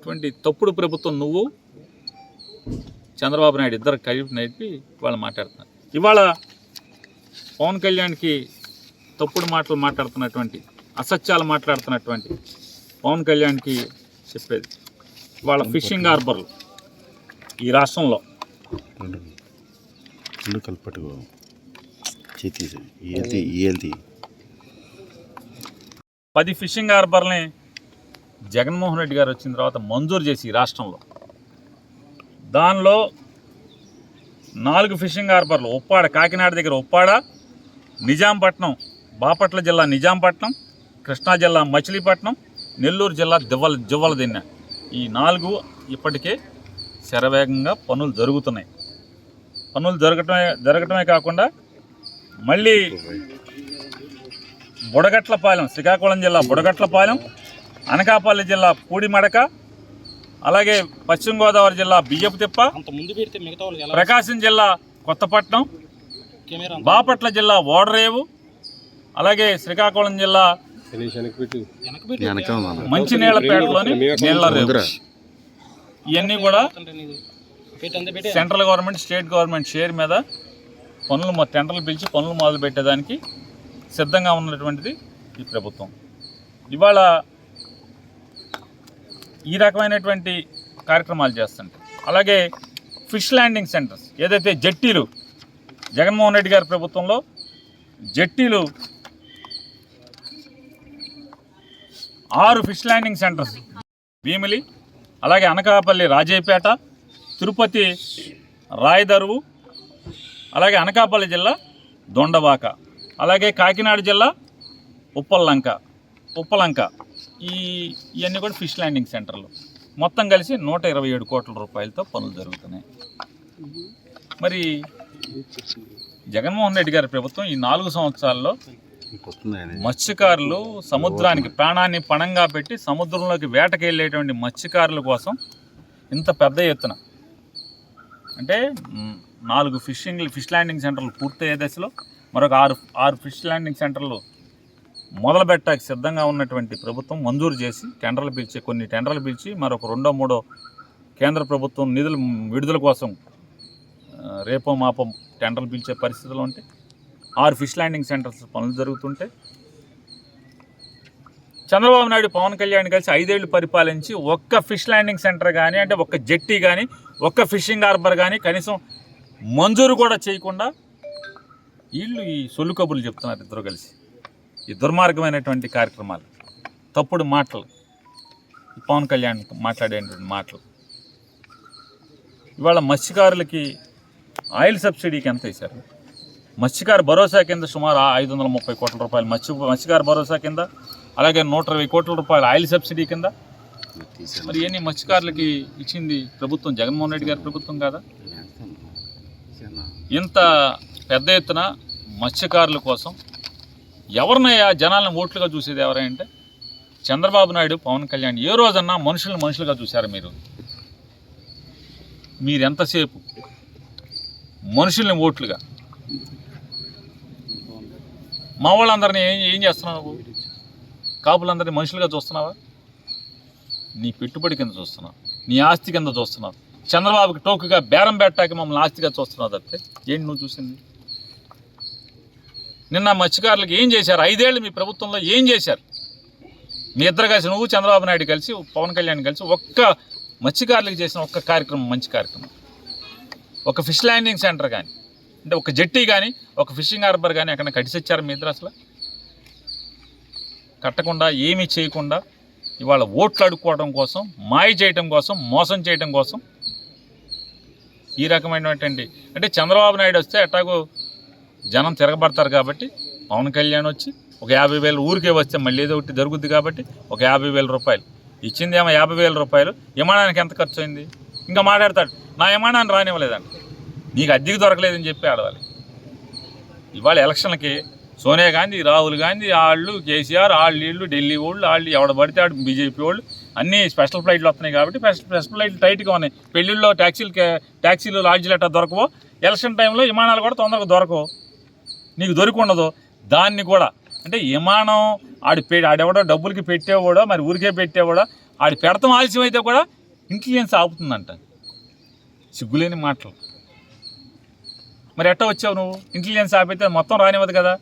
ఇటువంటి తప్పుడు ప్రభుత్వం నువ్వు చంద్రబాబు నాయుడు ఇద్దరు కలిపి నడిపి వాళ్ళు మాట్లాడుతున్నారు. ఇవాళ పవన్ కళ్యాణ్కి తప్పుడు మాటలు మాట్లాడుతున్నటువంటి, అసత్యాలు మాట్లాడుతున్నటువంటి పవన్ కళ్యాణ్కి చెప్పేది, వాళ్ళ ఫిషింగ్ హార్బర్లు ఈ రాష్ట్రంలో 10 ఫిషింగ్ హార్బర్ని జగన్మోహన్ రెడ్డి గారు వచ్చిన తర్వాత మంజూరు చేసి ఈ రాష్ట్రంలో, దానిలో 4 ఫిషింగ్ హార్బర్లు ఉప్పాడ, కాకినాడ దగ్గర ఉప్పాడ, నిజాంపట్నం, బాపట్ల జిల్లా నిజాంపట్నం, కృష్ణా జిల్లా మచిలీపట్నం, నెల్లూరు జిల్లా జువ్వలదిన్నె, ఈ 4 ఇప్పటికే శరవేగంగా పనులు జరుగుతున్నాయి. పనులు జరగటమే కాకుండా మళ్ళీ బుడగట్లపాలెం, శ్రీకాకుళం జిల్లా బుడగట్లపాలెం, అనకాపల్లి జిల్లా పూడిమడక, అలాగే పశ్చిమ గోదావరి జిల్లా బియ్యపుతిప్ప, ప్రకాశం జిల్లా కొత్తపట్నం, బాపట్ల జిల్లా ఓడరేవు, అలాగే శ్రీకాకుళం జిల్లా మంచినీళ్ళపేటలోని నీళ్ళరేవు, ఇవన్నీ కూడా central government, state government share మీద పనులు టెండర్లు పిలిచి పనులు మొదలు పెట్టేదానికి సిద్ధంగా ఉన్నటువంటిది ఈ ప్రభుత్వం. ఇవాళ ఈ రకమైనటువంటి కార్యక్రమాలు చేస్తుంటాయి. అలాగే ఫిష్ ల్యాండింగ్ సెంటర్స్, ఏదైతే జట్టీలు, జగన్మోహన్ రెడ్డి గారి ప్రభుత్వంలో జట్టీలు 6 ఫిష్ ల్యాండింగ్ సెంటర్స్, భీమిలి, అలాగే అనకాపల్లి రాజేపేట, తిరుపతి రాయదరువు, అలాగే అనకాపల్లి జిల్లా దొండబాక, అలాగే కాకినాడ జిల్లా ఉప్పలంక, ఇవన్నీ కూడా ఫిష్ ల్యాండింగ్ సెంటర్లు. మొత్తం కలిసి 127 కోట్ల రూపాయలతో పనులు జరుగుతున్నాయి. మరి జగన్మోహన్ రెడ్డి గారి ప్రభుత్వం ఈ 4 సంవత్సరాల్లో మత్స్యకారులు, సముద్రానికి ప్రాణాన్ని పణంగా పెట్టి సముద్రంలోకి వేటకెళ్ళేటువంటి మత్స్యకారుల కోసం ఇంత పెద్ద ఎత్తున, అంటే 4 ఫిష్ ల్యాండింగ్ సెంటర్లు పూర్తయ్యే దశలో మరొక 6 ఫిష్ ల్యాండింగ్ సెంటర్లు మొదలు పెట్టడానికి సిద్ధంగా ఉన్నటువంటి ప్రభుత్వం మంజూరు చేసి కొన్ని టెండర్లు పిలిచి మరొక 2ో 3ఓ కేంద్ర ప్రభుత్వం నిధుల విడుదల కోసం రేపో మాపో టెండర్లు పిలిచే పరిస్థితులు ఉంటే 6 ఫిష్ ల్యాండింగ్ సెంటర్స్ పనులు జరుగుతుంటే, చంద్రబాబు నాయుడు పవన్ కళ్యాణ్ కలిసి 5 ఏళ్ళు పరిపాలించి ఒక్క ఫిష్ ల్యాండింగ్ సెంటర్ కానీ, అంటే ఒక్క జెట్టి కానీ, ఒక్క ఫిషింగ్ హార్బర్ కానీ కనీసం మంజూరు కూడా చేయకుండా వీళ్ళు ఈ సొల్లు కబుర్లు చెప్తున్నారు. ఇద్దరు కలిసి ఈ దుర్మార్గమైనటువంటి కార్యక్రమాలు, తప్పుడు మాటలు, పవన్ కళ్యాణ్ మాట్లాడేటువంటి మాటలు. ఇవాళ మత్స్యకారులకి ఆయిల్ సబ్సిడీకి ఎంత వేశారు? మత్స్యకార భరోసా కింద సుమారు 530 కోట్ల రూపాయలు మత్స్యకార భరోసా కింద, అలాగే 120 కోట్ల రూపాయలు ఆయిల్ సబ్సిడీ కింద. మరి ఇవన్నీ మత్స్యకారులకి ఇచ్చింది ప్రభుత్వం, జగన్మోహన్ రెడ్డి గారి ప్రభుత్వం కాదా? ఇంత పెద్ద ఎత్తున మత్స్యకారుల కోసం ఎవరినయ్యా జనాలను ఓట్లుగా చూసేది ఎవరంటే చంద్రబాబు నాయుడు, పవన్ కళ్యాణ్. ఏ రోజన్నా మనుషులుగా చూశారు మీరు ఎంతసేపు మనుషుల్ని ఓట్లుగా? మా వాళ్ళందరినీ ఏం చేస్తున్నావు? కాపులందరినీ మనుషులుగా చూస్తున్నావా? నీ పెట్టుబడి కింద చూస్తున్నావు, నీ ఆస్తి కింద చూస్తున్నావు. చంద్రబాబుకి టోకుగా బేరం పెట్టాక మమ్మల్ని ఆస్తిగా చూస్తున్నావు తప్పితే ఏంటి నువ్వు చూసింది? నిన్న మత్స్యకారులకు ఏం చేశారు? 5 ఏళ్ళు మీ ప్రభుత్వంలో ఏం చేశారు? మీ ఇద్దరు కలిసి, నువ్వు చంద్రబాబు నాయుడు కలిసి, పవన్ కళ్యాణ్ కలిసి ఒక్క మత్స్యకారులకు చేసిన ఒక్క కార్యక్రమం, మంచి కార్యక్రమం, ఒక ఫిష్ ల్యాండింగ్ సెంటర్ కానీ, అంటే ఒక జెట్టి కానీ, ఒక ఫిషింగ్ హార్బర్ కానీ ఎక్కడ కట్టిసొచ్చారు మీ ఇద్దరు? అసలు కట్టకుండా, ఏమీ చేయకుండా ఇవాళ ఓట్లు అడుక్కోవడం కోసం, మాయ చేయడం కోసం, మోసం చేయడం కోసం ఈ రకమైనటువంటి, అంటే చంద్రబాబు నాయుడు వస్తే ఎట్టాగో జనం తిరగబడతారు కాబట్టి పవన్ కళ్యాణ్ వచ్చి ఒక 50,000 ఊరికే వస్తే మళ్ళీ ఏదో ఒకటి జరుగుద్ది కాబట్టి ఒక 50,000 రూపాయలు ఇచ్చింది. ఏమో 50,000 రూపాయలు విమానానికి ఎంత ఖర్చు అయింది? ఇంకా మాట్లాడతాడు, నా విమానాన్ని రానివ్వలేదండి, నీకు అద్దెకి దొరకలేదని చెప్పి ఆడవాలి. ఇవాళ ఎలక్షన్లకి సోనియా గాంధీ, రాహుల్ గాంధీ, వాళ్ళు కేసీఆర్, వీళ్ళు ఢిల్లీ వాళ్ళు ఎవడ పడితే ఆడు బీజేపీ వాళ్ళు అన్నీ స్పెషల్ ఫ్లైట్లు వస్తున్నాయి కాబట్టి స్పెషల్ ఫ్లైట్లు టైట్గా ఉన్నాయి. పెళ్ళిళ్ళలో ట్యాక్సీలు లాడ్జీలు అట్టా దొరకవు. ఎలక్షన్ టైంలో విమానాలు కూడా తొందరగా దొరకవు, నీకు దొరికి ఉండదు. దాన్ని కూడా అంటే విమానం ఆడెవడో డబ్బులకి పెట్టేవాడో, మరి ఊరికే పెట్టేవాడో, ఆడి పెడతాం ఆలస్యం అయితే కూడా ఇంటెలిజెన్స్ ఆపుతుందంట. సిగ్గులేని మాటలు. మరి ఎట్టా వచ్చావు నువ్వు? ఇంటెలిజెన్స్ ఆపైతే మొత్తం రానివ్వదు కదా.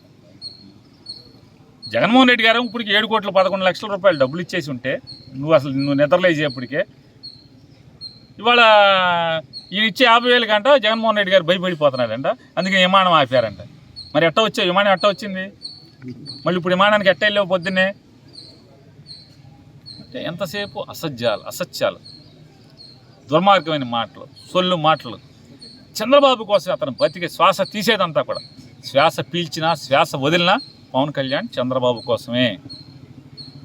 జగన్మోహన్ రెడ్డి గారు ఇప్పటికి 7,11 లక్షల రూపాయలు డబ్బులు ఇచ్చేసి ఉంటే నువ్వు నిద్రలేసేపటికే ఇవాళ ఈయన ఇచ్చే 50,000 కంట జగన్మోహన్ రెడ్డి గారు భయపడిపోతున్నారంట. అందుకే విమానం ఆపారంట. మరి ఎట్టా వచ్చావు? విమానం ఎట్టా వచ్చింది? మళ్ళీ ఇప్పుడు విమానానికి ఎట్ట వెళ్ళావు పొద్దున్నే? అంటే ఎంతసేపు అసత్యాలు, దుర్మార్గమైన మాటలు, సొల్లు మాటలు. చంద్రబాబు కోసం అతను బతికే శ్వాస తీసేదంతా కూడా, శ్వాస పీల్చినా శ్వాస వదిలినా పవన్ కళ్యాణ్ చంద్రబాబు కోసమే.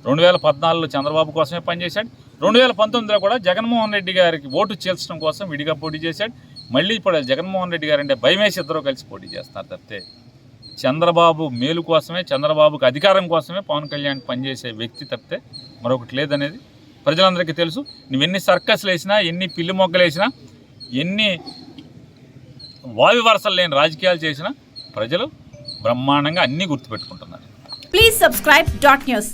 2014లో చంద్రబాబు కోసమే పనిచేశాడు. 2019లో కూడా జగన్మోహన్ రెడ్డి గారికి ఓటు చీల్చడం కోసం విడిగా పోటీ చేశాడు. మళ్ళీ ఇప్పుడు జగన్మోహన్ రెడ్డి గారు అంటే భయమేసి ఇద్దరు కలిసి పోటీ చేస్తారు తప్పితే చంద్రబాబు మేలు కోసమే, చంద్రబాబుకి అధికారం కోసమే పవన్ కళ్యాణ్ పనిచేసే వ్యక్తి తప్పితే మరొకటి లేదనేది ప్రజలందరికీ తెలుసు. నువ్వు ఎన్ని సర్కస్లు వేసినా, ఎన్ని పిల్లి మొగ్గలు వేసినా, ఎన్ని వావి వరసలు లేని రాజకీయాలు చేసినా ప్రజలు బ్రహ్మాండంగా అన్నీ గుర్తుపెట్టుకుంటున్నారు. Please subscribe .news.